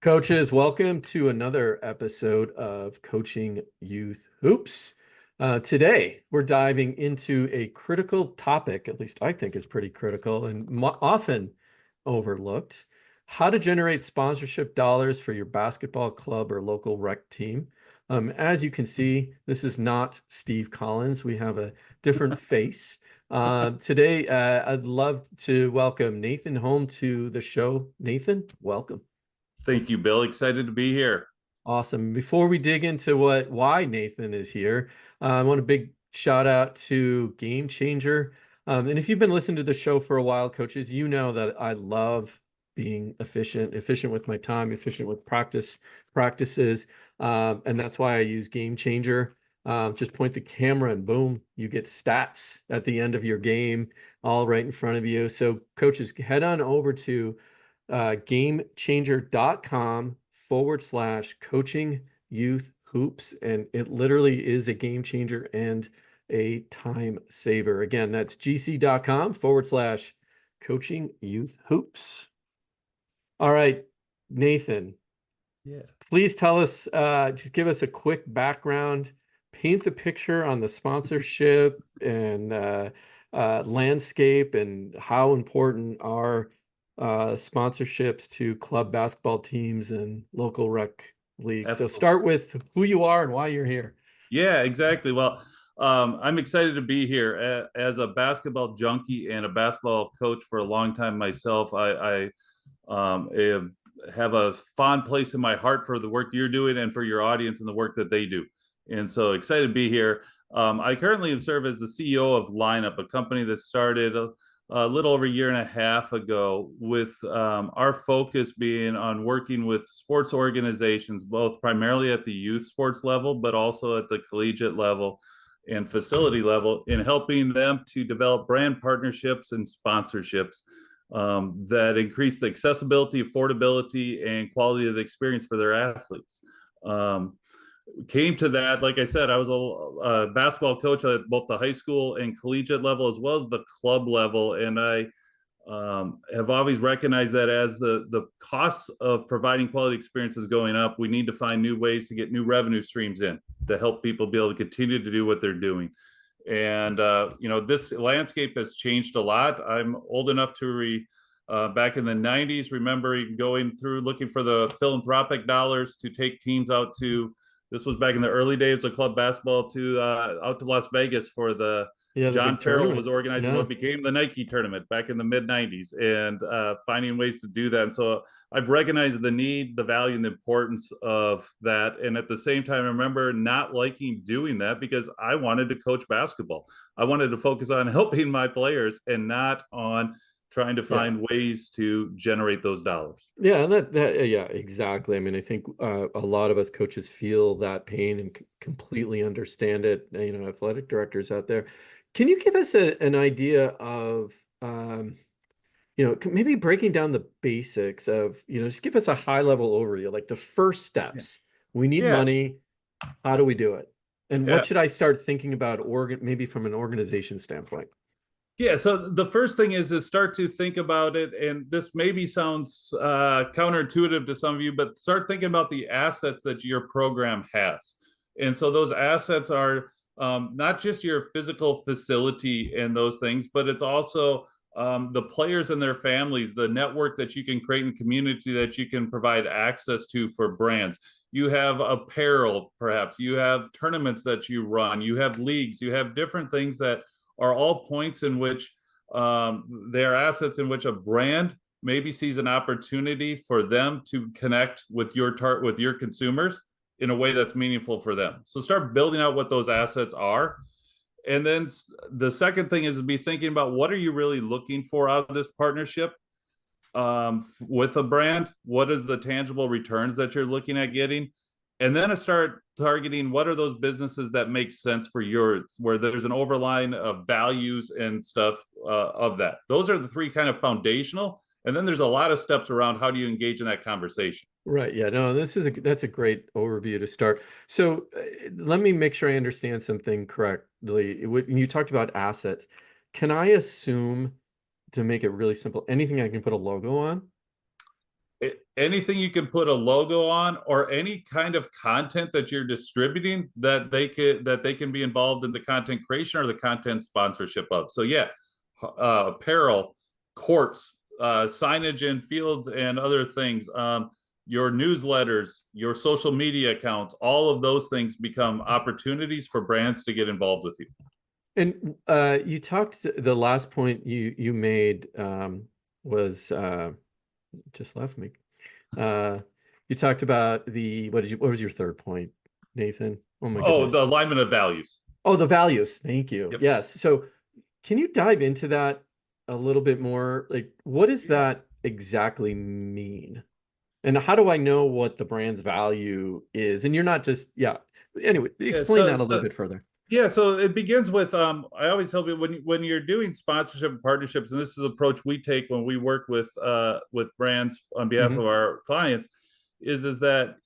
Coaches, welcome to another episode of Coaching Youth Hoops. Today, we're diving into a critical topic, at least I think is pretty critical and often overlooked, how to generate sponsorship dollars for your basketball club or local rec team. As you can see, this is not Steve Collins. We have a different face. Today, I'd love to welcome Nathan home to the show. Nathan, welcome. Thank you, Bill. Excited to be here. Awesome. Before we dig into why Nathan is here, I want a big shout out to Game Changer. And if you've been listening to the show for a while, coaches, you know that I love being efficient with my time, efficient with practices. And that's why I use Game Changer. Just point the camera and boom, you get stats at the end of your game, all right in front of you. So coaches, head on over to gamechanger.com/coaching youth hoops. And it literally is a game changer and a time saver. Again, that's gc.com/coaching youth hoops. All right, Nathan. Yeah. Please tell us, just give us a quick background, paint the picture on the sponsorship and landscape and how important are sponsorships to club basketball teams and local rec leagues. So Absolutely. start with who you are and why you're here. Yeah, exactly. Well, I'm excited to be here as a basketball junkie and a basketball coach for a long time myself. I have a fond place in my heart for the work you're doing and for your audience and the work that they do. And so excited to be here. I currently serve as the CEO of Lineup, a company that started a little over a year and a half ago, with our focus being on working with sports organizations, both primarily at the youth sports level, but also at the collegiate level and facility level, in helping them to develop brand partnerships and sponsorships that increase the accessibility, affordability, and quality of the experience for their athletes. Came to that, like I said, I was a basketball coach at both the high school and collegiate level, as well as the club level. And I have always recognized that as the cost of providing quality experiences going up, we need to find new ways to get new revenue streams in to help people be able to continue to do what they're doing. And, this landscape has changed a lot. I'm old enough to back in the 90s, remembering going through looking for the philanthropic dollars to take teams out to, this was back in the early days of club basketball, to out to Las Vegas for the John big Farrell tournament. was organizing what became the Nike tournament back in the mid 90s, and finding ways to do that. And so I've recognized the need, the value, and the importance of that. And at the same time, I remember not liking doing that because I wanted to coach basketball. I wanted to focus on helping my players and not on trying to find ways to generate those dollars. Yeah, and yeah, exactly. I mean, I think a lot of us coaches feel that pain and completely understand it. Athletic directors out there. Can you give us an idea of, maybe breaking down the basics of, just give us a high level overview, like the first steps. We need Yeah. money. How do we do it? And Yeah. what should I start thinking about, maybe from an organization standpoint? Yeah, so the first thing is to start to think about it, and this maybe sounds counterintuitive to some of you, but start thinking about the assets that your program has. And so those assets are not just your physical facility and those things, but it's also the players and their families, the network that you can create in the community that you can provide access to for brands. You have apparel, perhaps. You have tournaments that you run. You have leagues. You have different things that are all points in which they're assets in which a brand maybe sees an opportunity for them to connect with your consumers in a way that's meaningful for them. So start building out what those assets are. And then the second thing is to be thinking about, what are you really looking for out of this partnership with a brand? What is the tangible returns that you're looking at getting? And then to start targeting, what are those businesses that make sense for yours, where there's an overline of values and stuff of that. Those are the three kind of foundational. And then there's a lot of steps around how do you engage in that conversation. Right. Yeah. No, that's a great overview to start. So let me make sure I understand something correctly. When you talked about assets, can I assume, to make it really simple, anything I can put a logo on? anything you can put a logo on, or any kind of content that you're distributing that they can be involved in the content creation or the content sponsorship of. So yeah, apparel, courts, signage in fields, and other things. Your newsletters, your social media accounts, all of those things become opportunities for brands to get involved with you. And you talked, the last point you made was just left me. You talked about what was your third point, Nathan? Oh my Oh, goodness. the alignment of values. Oh, the values. Thank you. Yep. Yes. So can you dive into that a little bit more? Like, what does Yeah. that exactly mean? And how do I know what the brand's value is? And you're not just, yeah. Anyway, Yeah. explain that a little bit further. Yeah, so it begins with I always tell people when you're doing sponsorship and partnerships, and this is the approach we take when we work with brands on behalf Hmm. of our clients, is that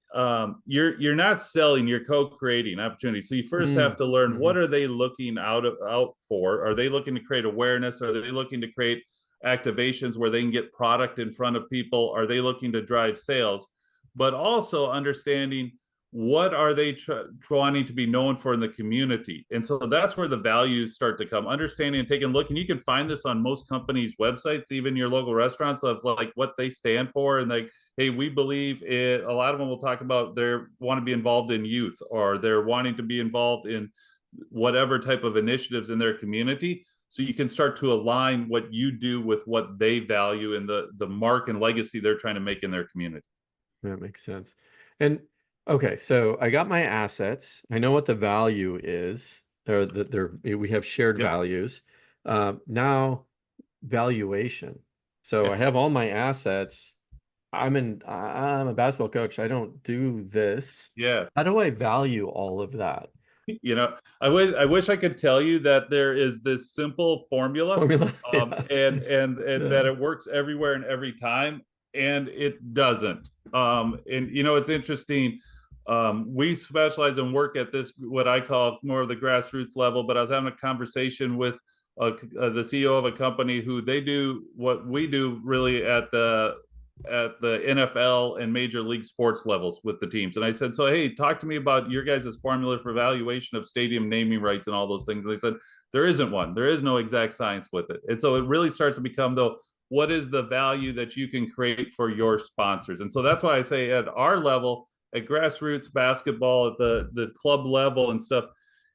you're not selling, you're co-creating opportunities. So you first have to learn, Mm-hmm. what are they looking out for? Are they looking to create awareness? Are they looking to create activations where they can get product in front of people? Are they looking to drive sales? But also understanding, what are they wanting to be known for in the community? And so that's where the values start to come, understanding and taking a look. And you can find this on most companies' websites, even your local restaurants, of like what they stand for. And like, hey, we believe it. A lot of them will talk about they want to be involved in youth, or they're wanting to be involved in whatever type of initiatives in their community. So you can start to align what you do with what they value and the mark and legacy they're trying to make in their community. That makes sense. And okay, so I got my assets. I know what the value is. Or that we have shared Yep. values. Now valuation. So I Yeah. have all my assets. I'm a basketball coach. I don't do this. Yeah. How do I value all of that? I wish I could tell you that there is this simple formula, Formula. Yeah. and Yeah. that it works everywhere and every time, and it doesn't. And it's interesting. We specialize and work at this, what I call more of the grassroots level. But I was having a conversation with the CEO of a company who they do what we do really at the NFL and major league sports levels with the teams. And I said, so, hey, talk to me about your guys' formula for valuation of stadium naming rights and all those things. And they said, there isn't one. There is no exact science with it. And so it really starts to become, though, what is the value that you can create for your sponsors? And so that's why I say at our level, at grassroots basketball, at the club level and stuff,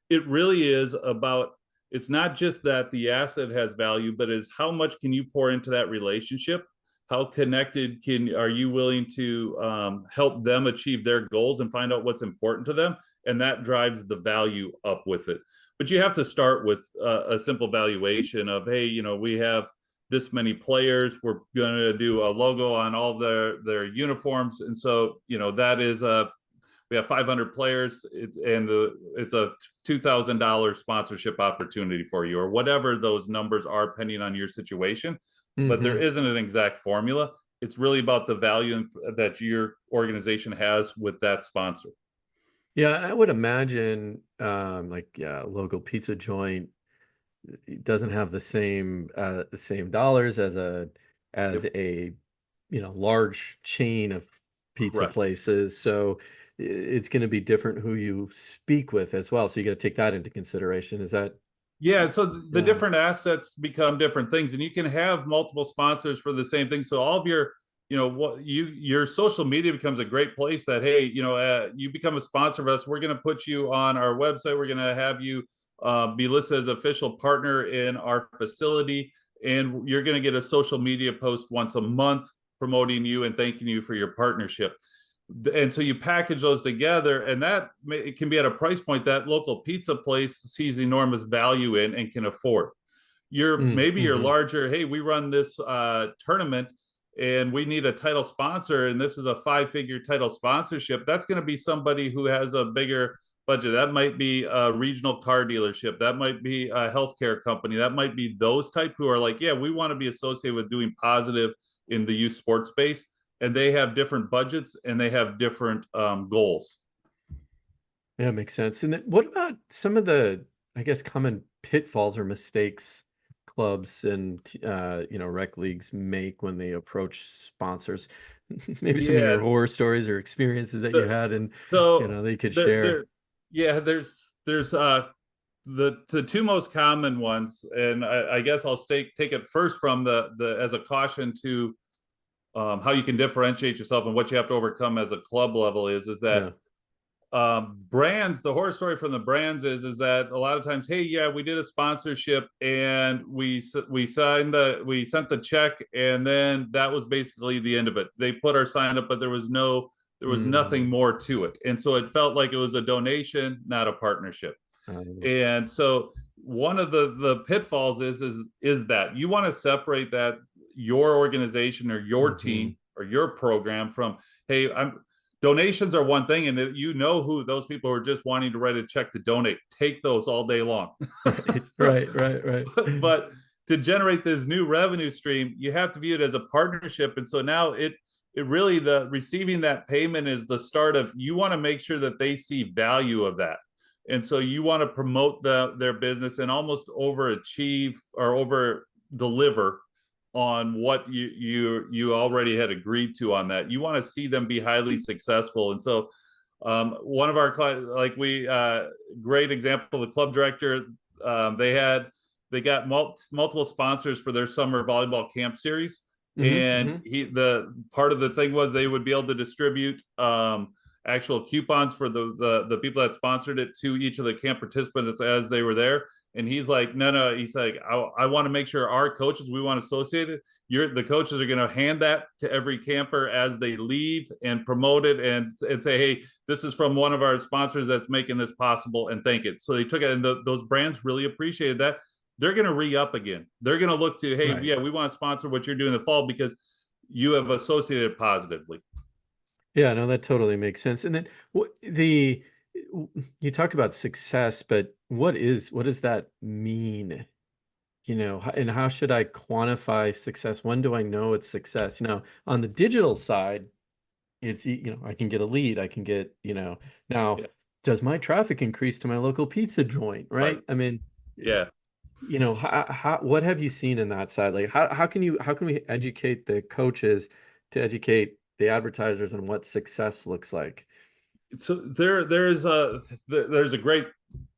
it really is about, it's not just that the asset has value, but is how much can you pour into that relationship? How connected are you willing to help them achieve their goals and find out what's important to them? And that drives the value up with it. But you have to start with a simple valuation of, hey, we have this many players. We're going to do a logo on all their uniforms. And so, that is we have 500 players, and it's a $2,000 sponsorship opportunity for you, or whatever those numbers are, depending on your situation. But there Hmm. isn't an exact formula. It's really about the value that your organization has with that sponsor. Yeah, I would imagine like, yeah, local pizza joint, it doesn't have the same dollars as a Yep. large chain of pizza Correct. places. So it's going to be different who you speak with as well. So you got to take that into consideration. Is that, Yeah, so the yeah. different assets become different things, and you can have multiple sponsors for the same thing. So all of your social media becomes a great place that, hey, you become a sponsor of us. We're going to put you on our website. We're going to have you be listed as official partner in our facility, and you're going to get a social media post once a month promoting you and thanking you for your partnership. And so you package those together, and that it can be at a price point that local pizza place sees enormous value in and can afford. Maybe you're Mm-hmm. larger. Hey, we run this tournament and we need a title sponsor, and this is a 5-figure title sponsorship. That's going to be somebody who has a bigger budget. That might be a regional car dealership. That might be a healthcare company. That might be those type who are like, yeah, we want to be associated with doing positive in the youth sports space. And they have different budgets and they have different goals. Yeah, makes sense. And then what about some of the, I guess, common pitfalls or mistakes clubs and rec leagues make when they approach sponsors? Maybe some of Yeah. your horror stories or experiences that you The, had, and so that you could there, share. there, yeah, there's the two most common ones, and I guess I'll take it first from the as a caution to how you can differentiate yourself and what you have to overcome as a club level is that Yeah. brands, the horror story from the brands is that a lot of times, hey, yeah, we did a sponsorship and we sent the check, and then that was basically the end of it. They put our sign up, but there was nothing Mm. more to it, and so it felt like it was a donation, not a partnership. Um, And so one of the pitfalls is that you want to separate that your organization or your mhm. team or your program from, hey, I'm donations are one thing, and you know who those people are just wanting to write a check to donate. Take those all day long. Right, right, right, right. But to generate this new revenue stream, you have to view it as a partnership. And so now it really, the receiving that payment is the start of, you want to make sure that they see value of that. And so you want to promote their business and almost overachieve or over deliver on what you already had agreed to on that. You want to see them be highly successful. And so one of our clients, like great example, the club director, they got multiple sponsors for their summer volleyball camp series. Hmm, And hmm. the part of the thing was they would be able to distribute actual coupons for the people that sponsored it to each of the camp participants as they were there. And he's like, no, he's like, I want to make sure our coaches, we want associated. The coaches are going to hand that to every camper as they leave and promote it and say, hey, this is from one of our sponsors that's making this possible, and thank it. So they took it, and those brands really appreciated that. They're going to re-up again. They're going to look to, hey, Right. yeah, we want to sponsor what you're doing in the fall because you have associated positively. Yeah, no, that totally makes sense. And then what the you talked about success, but what does that mean? And how should I quantify success? When do I know it's success? On the digital side, I can get a lead, I can get, now, Yeah, does my traffic increase to my local pizza joint, right. right? I mean, Yeah. what have you seen in that side? Like, how can we educate the coaches to educate the advertisers on what success looks like? So there's a great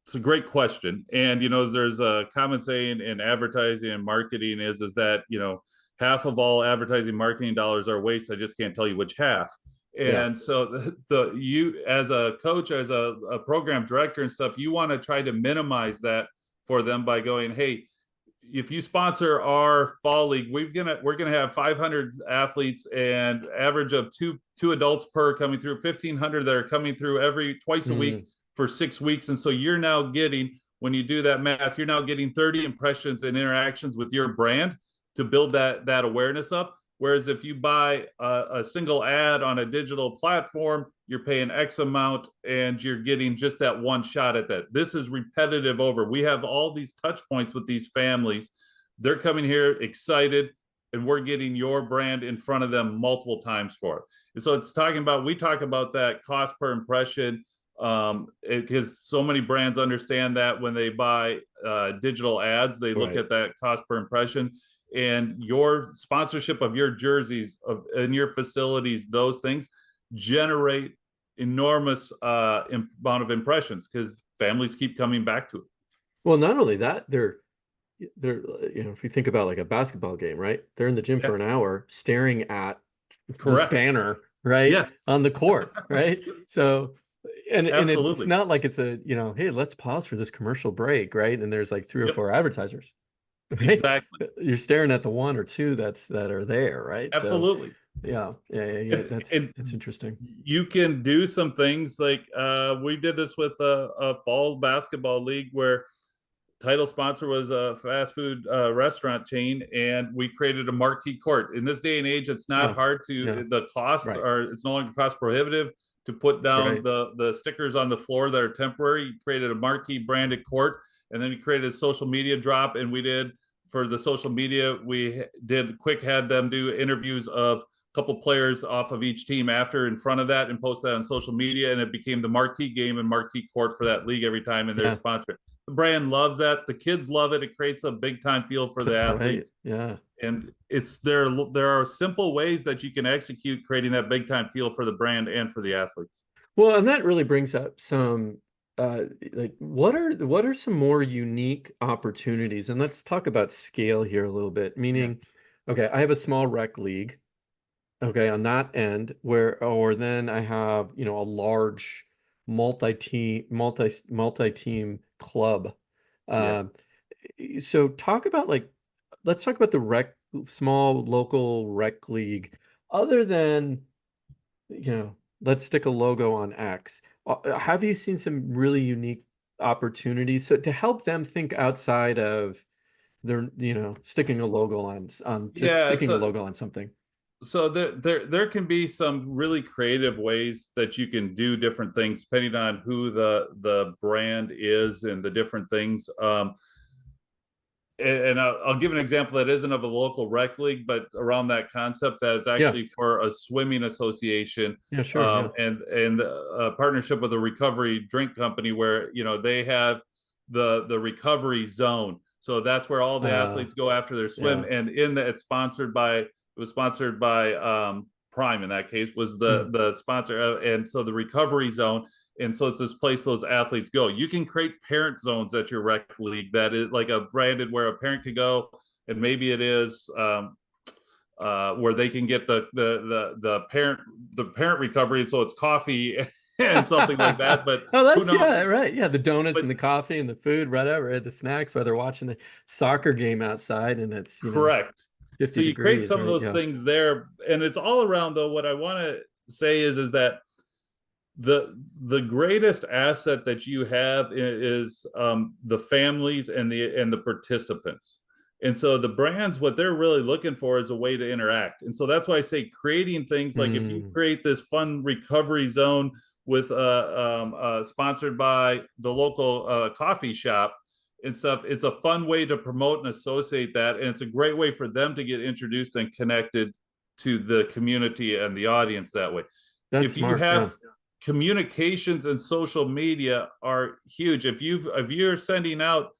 it's a great question. And there's a common saying in advertising and marketing is that half of all advertising marketing dollars are waste. I just can't tell you which half. Yeah, And so you as a coach, as a program director and stuff, you want to try to minimize that for them by going, hey, if you sponsor our fall league, we're gonna have 500 athletes and average of two adults per coming through, 1,500 that are coming through every twice a week mm, for 6 weeks. And so you're now getting, when you do that math, you're now getting 30 impressions and interactions with your brand to build that awareness up. Whereas if you buy a single ad on a digital platform, you're paying X amount and you're getting just that one shot at that. This is repetitive over. We have all these touch points with these families. They're coming here excited, and we're getting your brand in front of them multiple times for it. And so we talk about that cost per impression, because so many brands understand that when they buy digital ads, they look right. at that cost per impression, and your sponsorship of your jerseys in your facilities, those things generate enormous amount of impressions because families keep coming back to it. Well, not only that, they're if you think about like a basketball game, right? They're in the gym Yeah, for an hour staring at this correct. banner, right? Yes, On the court, right? So and it's absolutely. not like it's hey, let's pause for this commercial break, right? And there's like three or Yep, four advertisers, right? exactly. You're staring at the one or two that are there, right? So Absolutely. yeah, yeah, yeah, yeah. And, That's and that's interesting. you can do some things like we did this with a fall basketball league where title sponsor was a fast food restaurant chain, and we created a marquee court. In this day and age, it's not Oh, hard yeah, the costs right. are, it's no longer cost prohibitive to put That's down right. the stickers on the floor that are temporary. You created a marquee branded court, and then you created a social media drop. And we did, for the social media, we had them do interviews of a couple players off of each team after in front of that and post that on social media, and it became the marquee game and marquee court for that league every time, and they're Yeah, sponsored. The brand loves that. The kids love it. It creates a big time feel for the that's right. athletes. Yeah. And there are simple ways that you can execute creating that big time feel for the brand and for the athletes. Well, and that really brings up some like what are some more unique opportunities? And let's talk about scale here a little bit. Yeah. Meaning, okay, I have a small rec league, okay, on that end where or then I have, you know, a large multi-team club. Yeah. Uh, so talk about like let's talk about the rec small local rec league other than you know, let's stick a logo on X. Have you seen some really unique opportunities so to help them think outside of their, you know, sticking a logo on just Yeah. sticking a So logo on something? there can be some really creative ways that you can do different things depending on who the brand is and the different things. And I'll give an example that isn't of a local rec league, but around that concept that it's Yeah, actually for a swimming association, yeah, sure, yeah. and a partnership with a recovery drink company where they have the recovery zone. So that's where all the Uh, athletes go after their swim, yeah. and in that it was sponsored by Prime in that case was Mm. the sponsor, and so the recovery zone, and so it's this place those athletes go. You can create parent zones at your rec league that is like a branded where a parent could go, and maybe it is where they can get the parent recovery, and so it's coffee and something like that. But Oh, who that's knows? yeah, right. Yeah, the donuts But and the coffee and the food, whatever, the snacks, while they're watching the soccer game outside and it's, you know, correct. So 50 you create degrees, some of right? those Yeah. things there, and it's all around. Though what I want to say is that the greatest asset that you have is the families and the participants. And so the brands, what they're really looking for is a way to interact. And so that's why I say creating things like if you Mm, create this fun recovery zone with sponsored by the local coffee shop and stuff, it's a fun way to promote and associate that, and it's a great way for them to get introduced and connected to the community and the audience that way. that's If you smart. Yeah. have communications and social media are huge. If you're sending out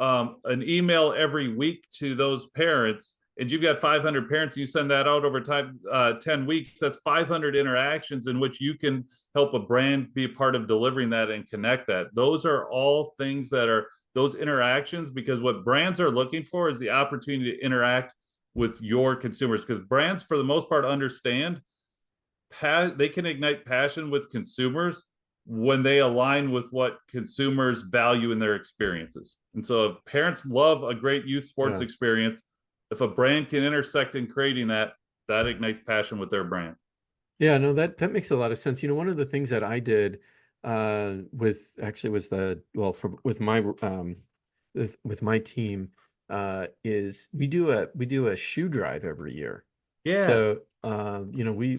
an email every week to those parents, and you've got 500 parents, and you send that out over time, 10 weeks, that's 500 interactions in which you can help a brand be a part of delivering that and connect that. Those are all things that are those interactions, because what brands are looking for is the opportunity to interact with your consumers, because brands for the most part understand they can ignite passion with consumers when they align with what consumers value in their experiences. And so if parents love a great youth sports Yeah. experience, if a brand can intersect in creating that, that ignites passion with their brand. Yeah, no, that makes a lot of sense. You know, one of the things that I did with actually was the well for with my team is we do a shoe drive every year. Yeah. So you know, we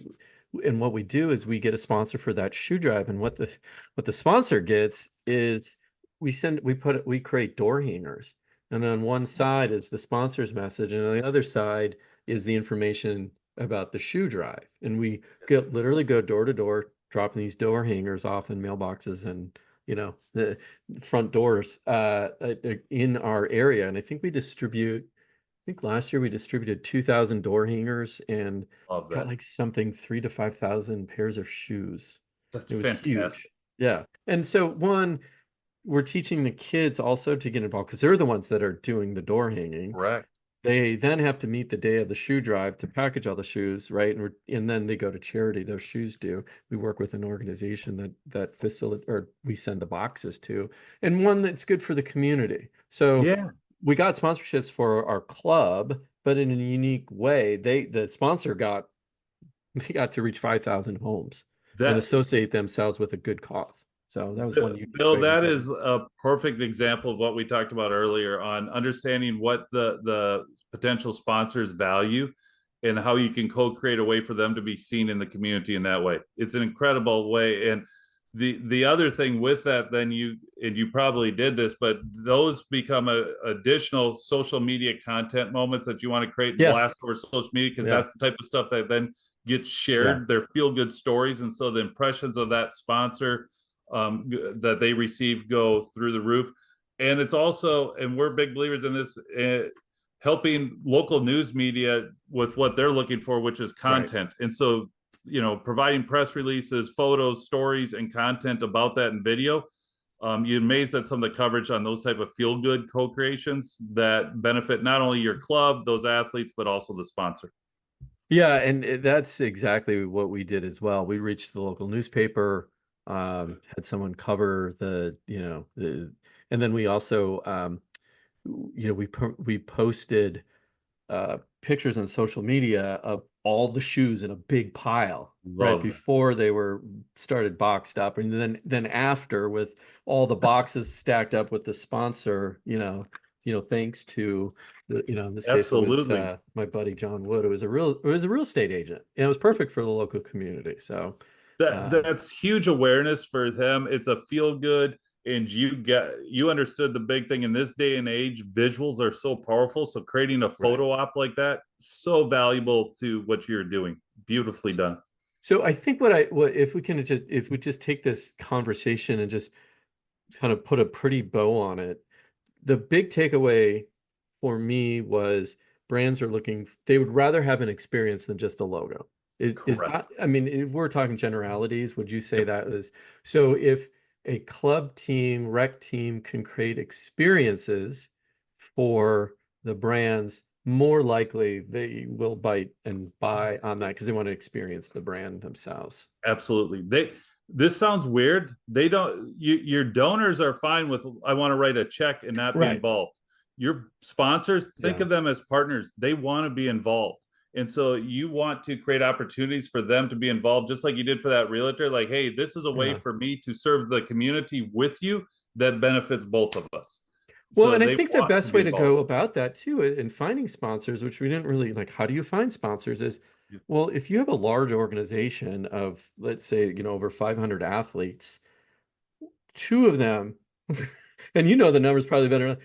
and what we do is we get a sponsor for that shoe drive, and what the sponsor gets is we create door hangers. And on one side is the sponsor's message, and on the other side is the information about the shoe drive. And we literally go door to door, dropping these door hangers off in mailboxes and you know the front doors in our area. And I think we distribute. I think last year we distributed 2,000 door hangers and Love got that. like something 3 to 5,000 pairs of shoes. That's It was fantastic. huge. Yeah. And so one, we're teaching the kids also to get involved because they're the ones that are doing the door hanging. Correct. They then have to meet the day of the shoe drive to package all the shoes, right? And then they go to charity. Those shoes do. We work with an organization that facilitate or we send the boxes to, and one that's good for the community. So Yeah. we got sponsorships for our club, but in a unique way. The sponsor got they got to reach 5,000 homes and That associate themselves with a good cause. So that was one unique Bill, way we that did it. is a perfect example of what we talked about earlier on understanding what the potential sponsors value and how you can co-create a way for them to be seen in the community in that way. It's an incredible way. And the other thing with that, then you probably did this, but those become additional social media content moments that you want to create and Yes. blast over social media, because Yeah. that's the type of stuff that then gets Yeah. shared. They're feel good stories, and so the impressions of that sponsor that they receive go through the roof. And it's also, and we're big believers in this, helping local news media with what they're looking for, which is Right. content. And so, providing press releases, photos, stories, and content about that in video. You're amazed at some of the coverage on those type of feel good co-creations that benefit not only your club, those athletes, but also the sponsor. Yeah, and that's exactly what we did as well. We reached the local newspaper, had someone cover and then we also, we posted pictures on social media of all the shoes in a big pile right Love that. before they were started boxed up, and then after with all the boxes stacked up with the sponsor, thanks to in this case it was Absolutely. my buddy John Wood, who was a real estate agent, and it was perfect for the local community. So That's huge awareness for them. It's a feel good, and you understood the big thing in this day and age. Visuals are so powerful, so creating a right. photo op like that, so valuable to what you're doing. Beautifully done. So I think what if we just take this conversation and just kind of put a pretty bow on it, the big takeaway for me was brands they would rather have an experience than just a logo. Is Correct. that, I mean, if we're talking generalities, would you say Yep. that is, so if a club team, rec team can create experiences for the brands, more likely they will bite and buy on that because they want to experience the brand themselves. Absolutely. This sounds weird. They don't your donors are fine with I want to write a check and not be Right. involved. Your sponsors, think Yeah. of them as partners. They want to be involved. And so you want to create opportunities for them to be involved, just like you did for that realtor. Like, hey, this is a way Yeah. for me to serve the community with you that benefits both of us. Well, So and I they think the want to best be way to involved. go about that too in finding sponsors, which we didn't really like, how do you find sponsors is, well, if you have a large organization of, let's say, over 500 athletes, two of them, and the numbers probably better,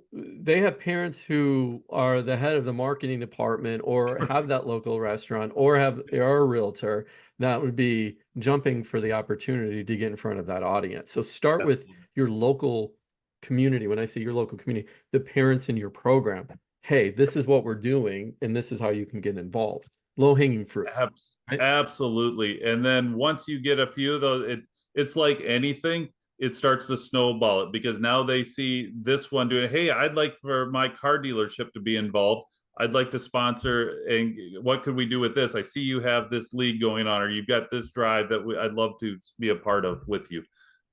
they have parents who are the head of the marketing department or have that local restaurant or are a realtor that would be jumping for the opportunity to get in front of that audience. So start with Absolutely. your local community. When I say your local community, the parents in your program. Hey, this is what we're doing, and this is how you can get involved. Low hanging fruit. Right? Absolutely. And then once you get a few of those, it's like anything, it starts to snowball it because now they see this one doing, hey, I'd like for my car dealership to be involved. I'd like to sponsor, and what could we do with this? I see you have this league going on, or you've got this drive that I'd love to be a part of with you.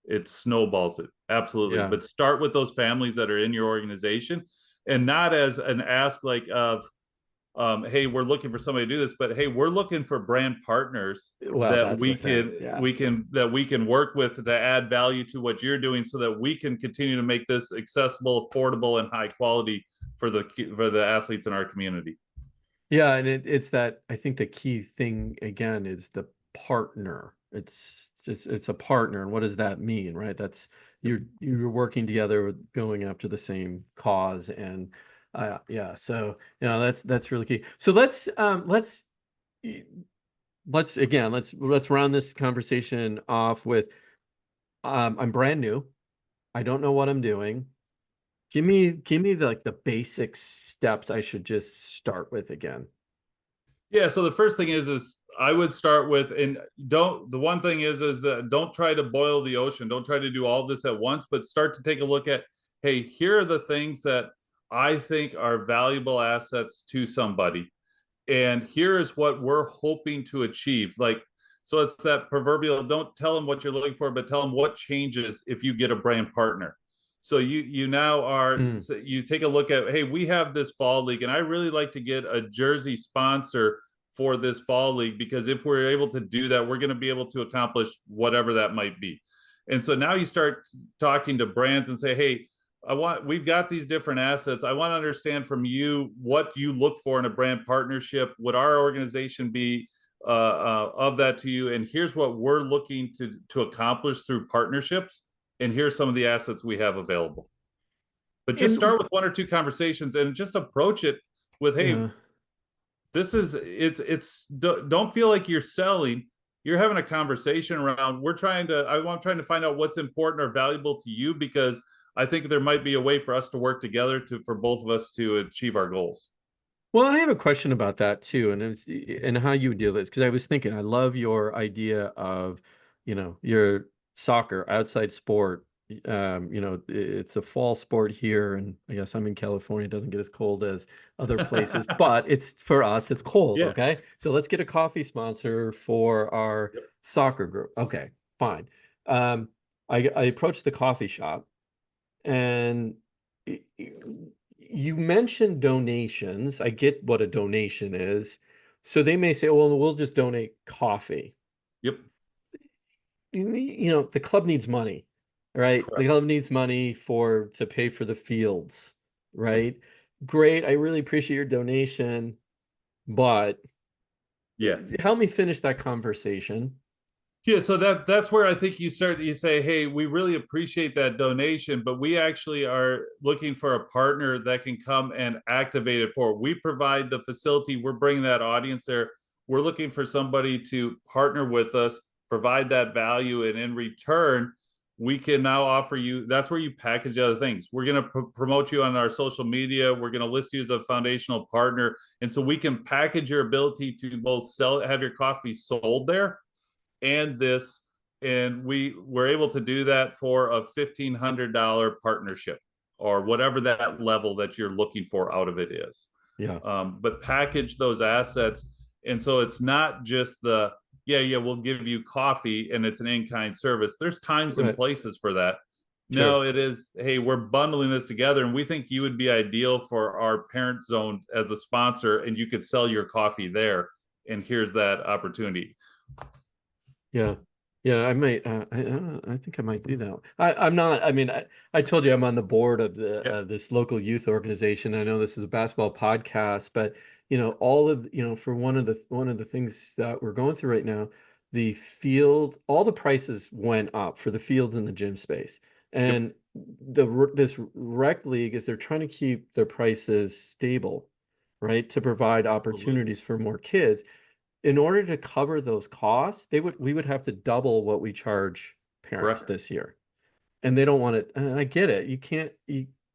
It snowballs it. Absolutely. Yeah. But start with those families that are in your organization and not as an ask like of, hey, we're looking for somebody to do this, but hey, we're looking for brand partners Well, that that's the thing. Yeah. we can work with to add value to what you're doing, so that we can continue to make this accessible, affordable, and high quality for the athletes in our community. Yeah, and it's that, I think the key thing again is the partner. It's a partner, and what does that mean, right? That's you're working together with going after the same cause, and yeah, so that's really key. So let's round this conversation off with, I'm brand new. I don't know what I'm doing. Give me the basic steps I should just start with again. Yeah, so the first thing is I would start with, and don't the one thing is that don't try to boil the ocean. Don't try to do all this at once, but start to take a look at, hey, here are the things that I think are valuable assets to somebody. And here is what we're hoping to achieve. Like, so it's that proverbial, don't tell them what you're looking for, but tell them what changes if you get a brand partner. So you now are, Mm. so you take a look at, hey, we have this fall league, and I really like to get a jersey sponsor for this fall league, because if we're able to do that, we're going to be able to accomplish whatever that might be. And so now you start talking to brands and say, hey, we've got these different assets. I want to understand from you what you look for in a brand partnership. Would our organization be of that to you? And here's what we're looking to accomplish through partnerships. And here's some of the assets we have available. But just And start with one or two conversations and just approach it with, hey, yeah. it's don't feel like you're selling. You're having a conversation around, I'm trying to find out what's important or valuable to you, because I think there might be a way for us to work together for both of us to achieve our goals. Well, I have a question about that too, and how you would deal with this, because I was thinking, I love your idea of, your soccer outside sport. It's a fall sport here, and I guess I'm in California. It doesn't get as cold as other places, but it's for us, it's cold. Yeah. Okay, so let's get a coffee sponsor for our Yep. soccer group. Okay, fine. Um, I approached the coffee shop, and you mentioned donations. I get what a donation is. So they may say, well, we'll just donate coffee. Yep. The club needs money, right? The Correct. club needs money to pay for the fields, Yep. right? Great. I really appreciate your donation, but Yeah. help me finish that conversation. Yeah, so that's where I think you say, hey, we really appreciate that donation, but we actually are looking for a partner that can come and activate it for. We provide the facility, we're bringing that audience there. We're looking for somebody to partner with us, provide that value, and in return, we can now offer you. That's where you package other things. We're going to promote you on our social media. We're going to list you as a foundational partner, and so we can package your ability to both have your coffee sold there and this, and we were able to do that for a $1,500 partnership or whatever that level that you're looking for out of it is. Yeah. But package those assets, and so it's not just we'll give you coffee and it's an in-kind service. There's times and Right. places for that. Sure. No, it is, hey, we're bundling this together, and we think you would be ideal for our parent zone as a sponsor, and you could sell your coffee there, and here's that opportunity. Yeah. Yeah, I might. I think I might do that. I'm not. I mean, I told you I'm on the board of Yeah. this local youth organization. I know this is a basketball podcast, but all of for one of the things that we're going through right now, all the prices went up for the fields and the gym space, Yep. and this rec league is they're trying to keep their prices stable, right, to provide Absolutely. opportunities for more kids. In order to cover those costs, we would have to double what we charge parents Correct. this year. And they don't want it. And I get it.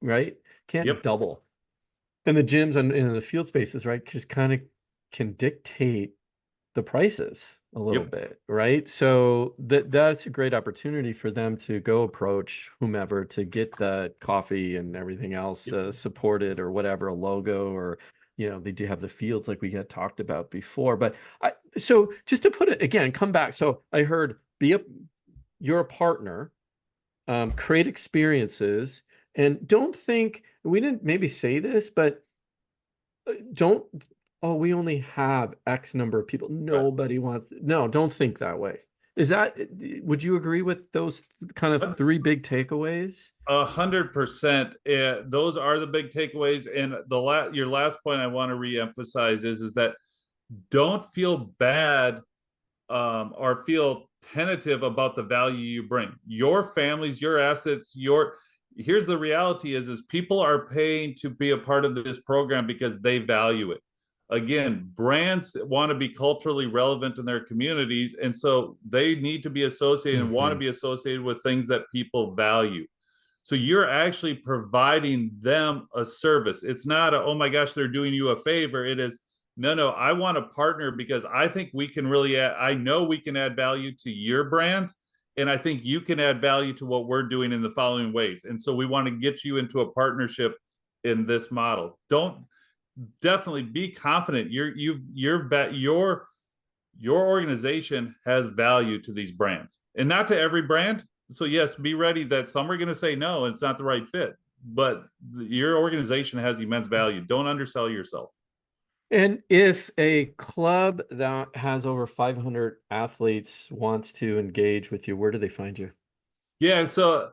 Right? Can't Yep. double. And the gyms and the field spaces, right, just kind of can dictate the prices a little Yep. bit, right? So that's a great opportunity for them to go approach whomever to get the coffee and everything else Yep. supported, or whatever, a logo, or they do have the fields like we had talked about before. But so just to put it again, come back. So I heard you're a partner, create experiences, and don't think we didn't maybe say this, but don't, oh, we only have X number of people. Right. Nobody wants, no, don't think that way. Would you agree with those kind of three big takeaways? 100%. Those are the big takeaways. And your last point I want to reemphasize is that don't feel bad or feel tentative about the value you bring. Your families, your assets, here's the reality is people are paying to be a part of this program because they value it. Again, brands want to be culturally relevant in their communities, and so they need to be associated and want to Mhm. be associated with things that people value. So you're actually providing them a service. It's not oh my gosh, they're doing you a favor. It is, no, I want to partner because I think we can I know we can add value to your brand. And I think you can add value to what we're doing in the following ways. And so we want to get you into a partnership in this model. Don't Definitely be confident. Your organization has value to these brands, and not to every brand. So yes, be ready that some are going to say no, it's not the right fit. But your organization has immense value. Don't undersell yourself. And if a club that has over 500 athletes wants to engage with you, where do they find you? Yeah, so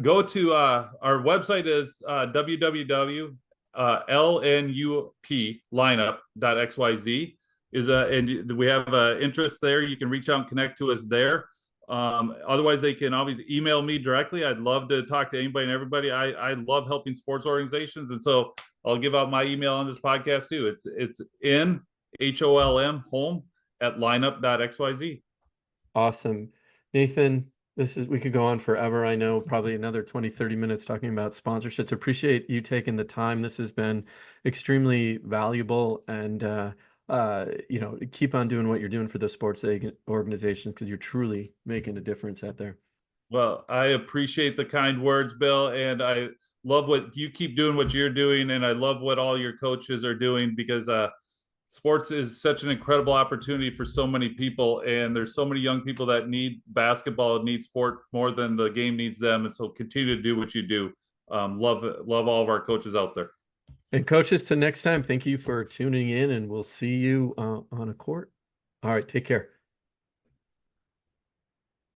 go to our website is www.lnuplineup.xyz and we have interest there. You can reach out and connect to us there. Otherwise, they can always email me directly. I'd love to talk to anybody and everybody. I love helping sports organizations, and so I'll give out my email on this podcast too. It's in HOLM home at lineup.xyz. Awesome. Nathan, We could go on forever. I know probably another 20, 30 minutes talking about sponsorships. Appreciate you taking the time. This has been extremely valuable, and keep on doing what you're doing for the sports organizations, because you're truly making a difference out there. Well, I appreciate the kind words, Bill, and I love what you keep doing, what you're doing, and I love what all your coaches are doing because sports is such an incredible opportunity for so many people, and there's so many young people that need basketball, need sport more than the game needs them, and so continue to do what you do. Love all of our coaches out there. And coaches, till next time, thank you for tuning in, and we'll see you on a court. All right, take care.